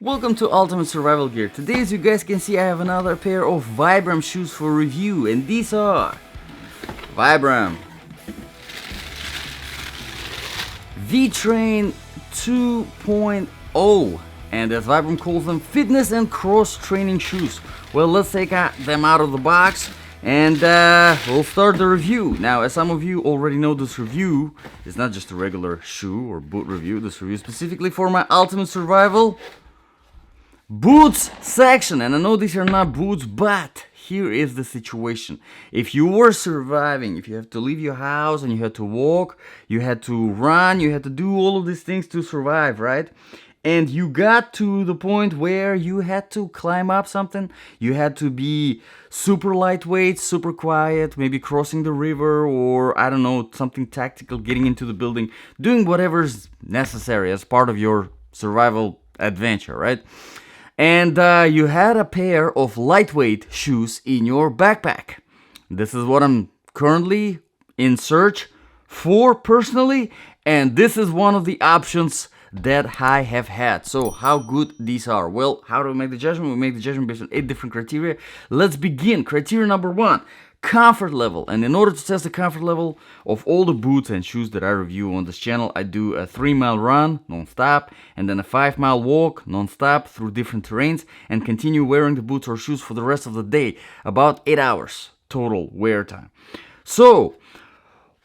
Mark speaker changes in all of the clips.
Speaker 1: Welcome to Ultimate Survival Gear. Today, as you guys can see, I have another pair of Vibram shoes for review, and these are Vibram V-Train 2.0, and as Vibram calls them, fitness and cross-training shoes. Well, let's take them out of the box and we'll start the review. Now, as some of you already know, this review is not just a regular shoe or boot review. This review is specifically for my Ultimate Survival boots section, and I know these are not boots, but here is the situation. If you were surviving, if you have to leave your house and you had to walk, you had to run, you had to do all of these things to survive, right? And you got to the point where you had to climb up something, you had to be super lightweight, super quiet, maybe crossing the river, or I don't know, something tactical, getting into the building, doing whatever's necessary as part of your survival adventure, right? And you had a pair of lightweight shoes in your backpack. This is what I'm currently in search for personally, and this is one of the options that I have had. So how good these are? Well, how do we make the judgment? We make the judgment based on 8 different criteria. Let's begin. Criteria number 1, comfort level. And in order to test the comfort level of all the boots and shoes that I review on this channel, I do a 3-mile run non-stop, and then a 5-mile walk non-stop through different terrains, and continue wearing the boots or shoes for the rest of the day, about 8 hours total wear time. So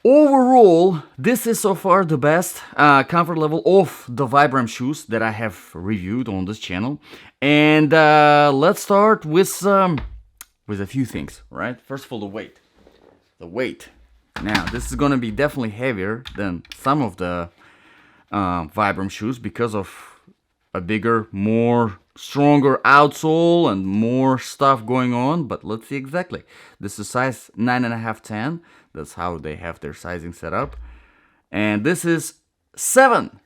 Speaker 1: overall, this is so far the best comfort level of the Vibram shoes that I have reviewed on this channel. And let's start with a few things, right? First of all, the weight. The weight. Now, this is going to be definitely heavier than some of the Vibram shoes because of a bigger, more stronger outsole and more stuff going on. But let's see exactly. This is size 9.5, 10. That's how they have their sizing set up. And this is 7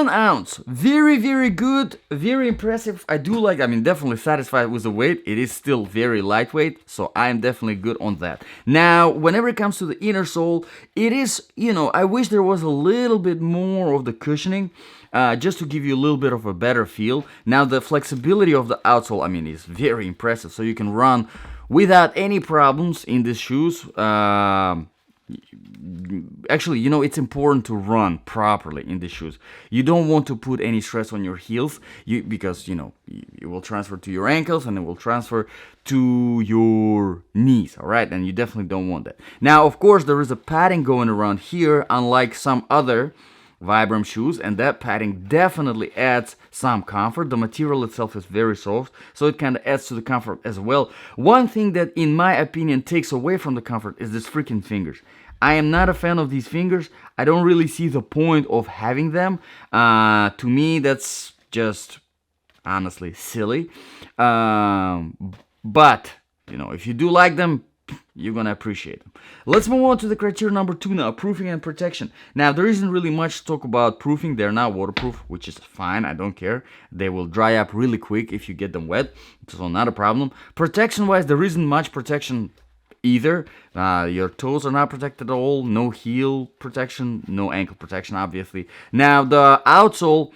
Speaker 1: ounce. Very, very good. Very impressive. I do like, definitely satisfied with the weight. It is still very lightweight, so I am definitely good on that. Now, whenever it comes to the inner sole, it is, I wish there was a little bit more of the cushioning, just to give you a little bit of a better feel. Now, the flexibility of the outsole, is very impressive. So you can run without any problems in these shoes. Actually, it's important to run properly in these shoes. You don't want to put any stress on your heels because it will transfer to your ankles and it will transfer to your knees, all right? And you definitely don't want that. Now, of course, there is a padding going around here, unlike some other Vibram shoes, and that padding definitely adds some comfort. The material itself is very soft, so it kind of adds to the comfort as well. One thing that, in my opinion, takes away from the comfort is this freaking fingers. I am not a fan of these fingers. I don't really see the point of having them. To me, that's just honestly silly. But, if you do like them, you're gonna appreciate them. Let's move on to the criteria number 2 now, proofing and protection. Now, there isn't really much to talk about proofing. They're not waterproof, which is fine. I don't care. They will dry up really quick if you get them wet, so not a problem. Protection-wise, there isn't much protection either. Your toes are not protected at all. No heel protection, no ankle protection, obviously. Now, the outsole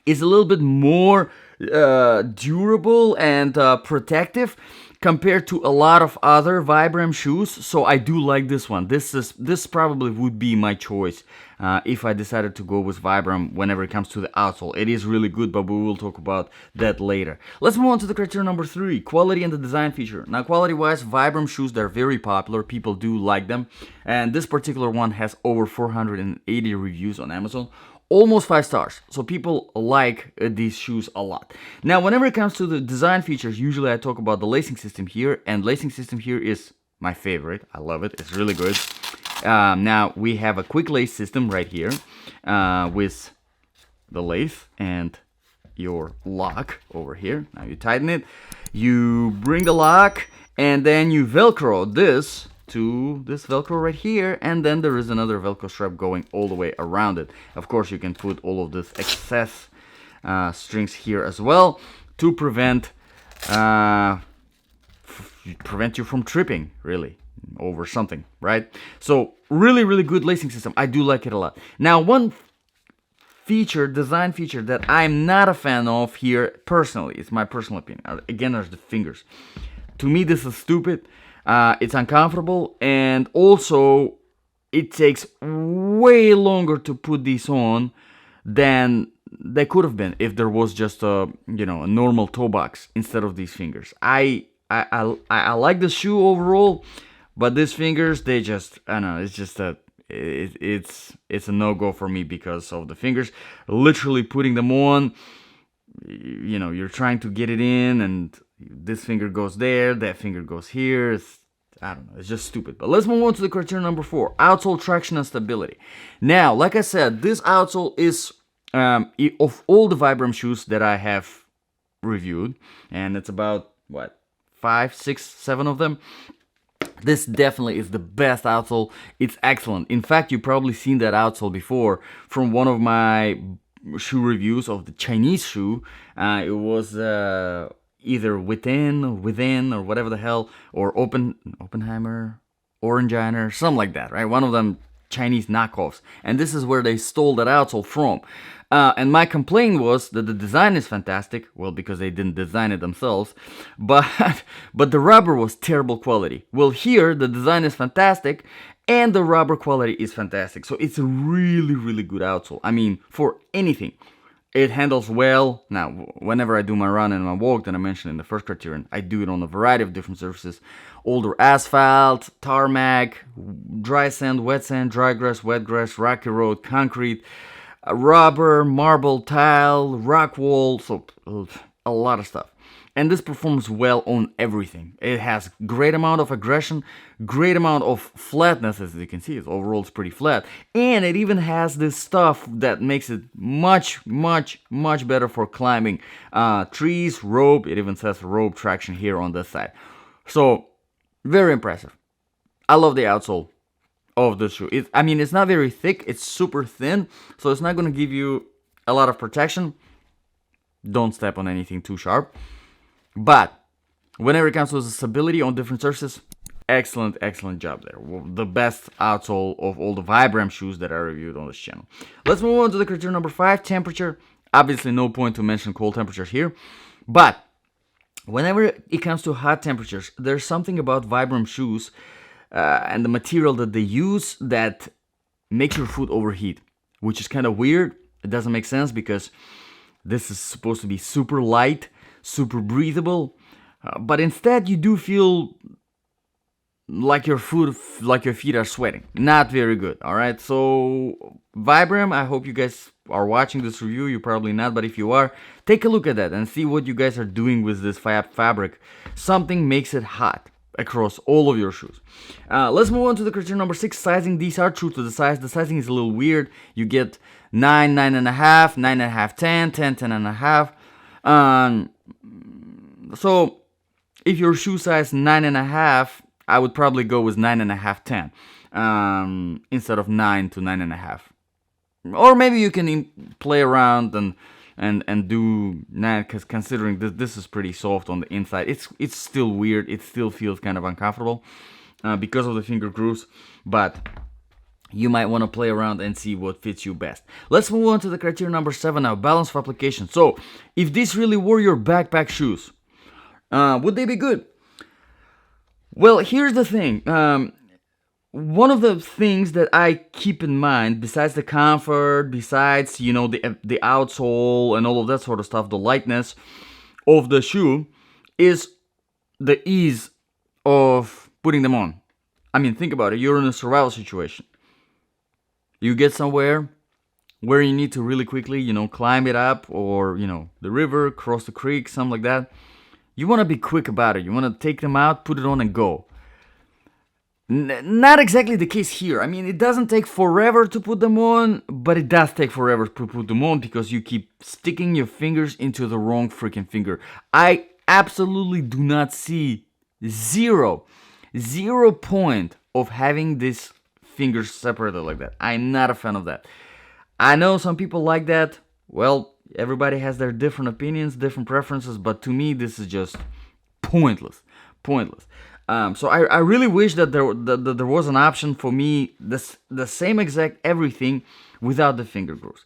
Speaker 1: is a little bit more durable and protective compared to a lot of other Vibram shoes, so I do like this one. This probably would be my choice if I decided to go with Vibram whenever it comes to the outsole. It is really good, but we will talk about that later. Let's move on to the criteria number 3, quality and the design feature. Now, quality-wise, Vibram shoes, they're very popular. People do like them, and this particular one has over 480 reviews on Amazon. Almost 5 stars, so people like these shoes a lot. Now, whenever it comes to the design features, usually I talk about the lacing system here, and lacing system here is my favorite. I love it. It's really good. Now, we have a quick lace system right here with the lace and your lock over here. Now, you tighten it, you bring the lock, and then you Velcro this to this Velcro right here, and then there is another Velcro strap going all the way around it. Of course, you can put all of this excess strings here as well to prevent you from tripping, really, over something, right? So really, really good lacing system. I do like it a lot. Now, one design feature that I'm not a fan of here personally. It's my personal opinion. Again, there's the fingers. To me, this is stupid. It's uncomfortable, and also it takes way longer to put these on than they could have been if there was just a a normal toe box instead of these fingers. I like the shoe overall, but these fingers, they just, I don't know, it's just it's a no-go for me because of the fingers. Literally putting them on, you're trying to get it in, and this finger goes there, that finger goes here. I don't know, it's just stupid. But let's move on to the criteria number 4, outsole traction and stability. Now, like I said, this outsole is, of all the Vibram shoes that I have reviewed, and it's about, 5, 6, 7 of them, this definitely is the best outsole. It's excellent. In fact, you've probably seen that outsole before from one of my shoe reviews of the Chinese shoe. It was either within, or whatever the hell, or Oppenheimer, Oranginer, something like that, right? One of them Chinese knockoffs. And this is where they stole that outsole from. And my complaint was that the design is fantastic, well, because they didn't design it themselves, but the rubber was terrible quality. Well, here the design is fantastic and the rubber quality is fantastic. So it's a really, really good outsole. I mean, for anything. It handles well. Now, whenever I do my run and my walk that I mentioned in the first criterion, I do it on a variety of different surfaces. Older asphalt, tarmac, dry sand, dry grass, wet grass, rocky road, concrete, rubber, marble, tile, rock wall, so a lot of stuff. And this performs well on everything. It has great amount of aggression, great amount of flatness, as you can see. Overall, it's pretty flat. And it even has this stuff that makes it much, much, much better for climbing trees, rope. It even says rope traction here on this side. So, very impressive. I love the outsole of the shoe. It's not very thick. It's super thin. So, it's not going to give you a lot of protection. Don't step on anything too sharp. But whenever it comes to the stability on different surfaces, excellent, excellent job there. The best outsole of all the Vibram shoes that I reviewed on this channel. Let's move on to the criteria number 5, temperature. Obviously, no point to mention cold temperatures here. But whenever it comes to hot temperatures, there's something about Vibram shoes and the material that they use that makes your foot overheat, which is kind of weird. It doesn't make sense because this is supposed to be super light, super breathable, but instead you do feel like your feet are sweating. Not very good. All right, so Vibram, I hope you guys are watching this review. You're probably not, but if you are, take a look at that and see what you guys are doing with this fabric. Something makes it hot across all of your shoes. Let's move on to the criteria number 6, sizing. These are true to the size. The sizing is a little weird. You get 9, 9.5, 9.5, 10, 10, 10.5. So if your shoe size 9.5, I would probably go with 9.5, 10, instead of 9 to 9.5. Or maybe you can play around and do 9, because considering this is pretty soft on the inside, it's still weird. It still feels kind of uncomfortable because of the finger grooves, but you might want to play around and see what fits you best. Let's move on to the criteria number 7 now, balance of application. So if these really were your backpack shoes, would they be good? Well, here's the thing. One of the things that I keep in mind, besides the comfort, besides, the outsole and all of that sort of stuff, the lightness of the shoe, is the ease of putting them on. I mean, think about it. You're in a survival situation. You get somewhere where you need to really quickly, climb it up, or, the river, cross the creek, something like that. You want to be quick about it. You want to take them out, put it on, and go. Not exactly the case here. I mean, it doesn't take forever to put them on, but it does take forever to put them on because you keep sticking your fingers into the wrong freaking finger. I absolutely do not see zero point of having these fingers separated like that. I'm not a fan of that. I know some people like that. Well, everybody has their different opinions, different preferences, but to me, this is just pointless. So I really wish that there was an option for me, the same exact everything without the finger grooves.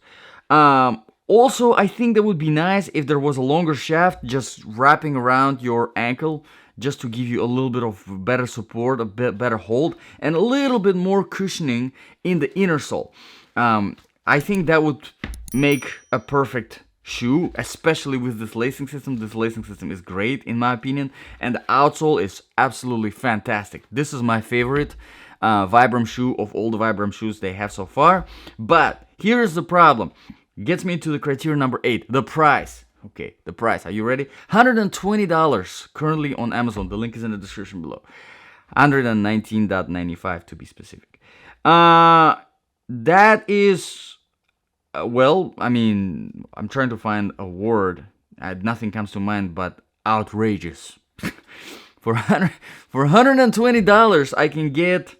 Speaker 1: Also, I think that would be nice if there was a longer shaft just wrapping around your ankle, just to give you a little bit of better support, a bit better hold, and a little bit more cushioning in the inner sole. I think that would make a perfect shoe, especially with this lacing system. This lacing system is great in my opinion, and the outsole is absolutely fantastic. This is my favorite Vibram shoe of all the Vibram shoes they have so far. But here's the problem. Gets me to the criteria number 8, the price. Okay, the price. Are you ready? $120 currently on Amazon. The link is in the description below. 119.95 to be specific. That is, well, I mean, I'm trying to find a word. Nothing comes to mind but outrageous. For $120, I can get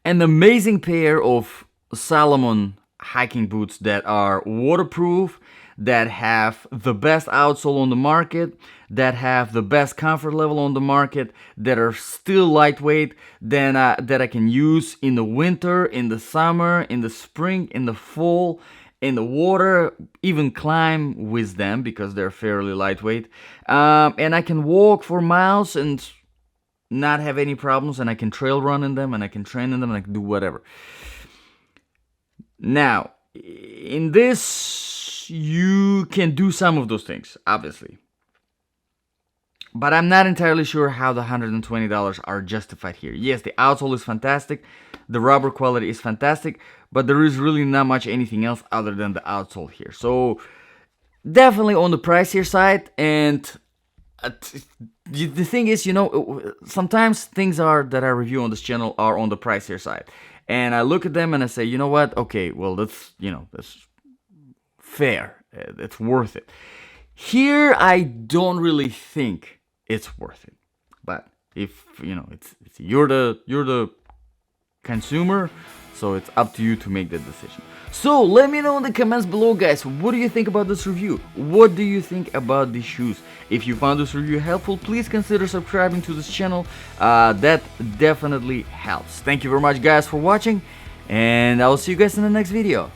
Speaker 1: an amazing pair of Salomon hiking boots that are waterproof, that have the best outsole on the market, that have the best comfort level on the market, that are still lightweight, that I can use in the winter, in the summer, in the spring, in the fall, in the water, even climb with them because they're fairly lightweight. And I can walk for miles and not have any problems, and I can trail run in them, and I can train in them, and I can do whatever. Now, in this, you can do some of those things, obviously. But I'm not entirely sure how the $120 are justified here. Yes, the outsole is fantastic, the rubber quality is fantastic, but there is really not much anything else other than the outsole here. So, definitely on the pricier side, and the thing is, you know, sometimes things that I review on this channel are on the pricier side. And I look at them and I say, you know what? Okay, well, that's fair. It's worth it. Here, I don't really think it's worth it. But if you're the consumer, so it's up to you to make that decision. So let me know in the comments below, guys. What do you think about this review? What do you think about these shoes? If you found this review helpful, please consider subscribing to this channel. That definitely helps. Thank you very much, guys, for watching, and I will see you guys in the next video.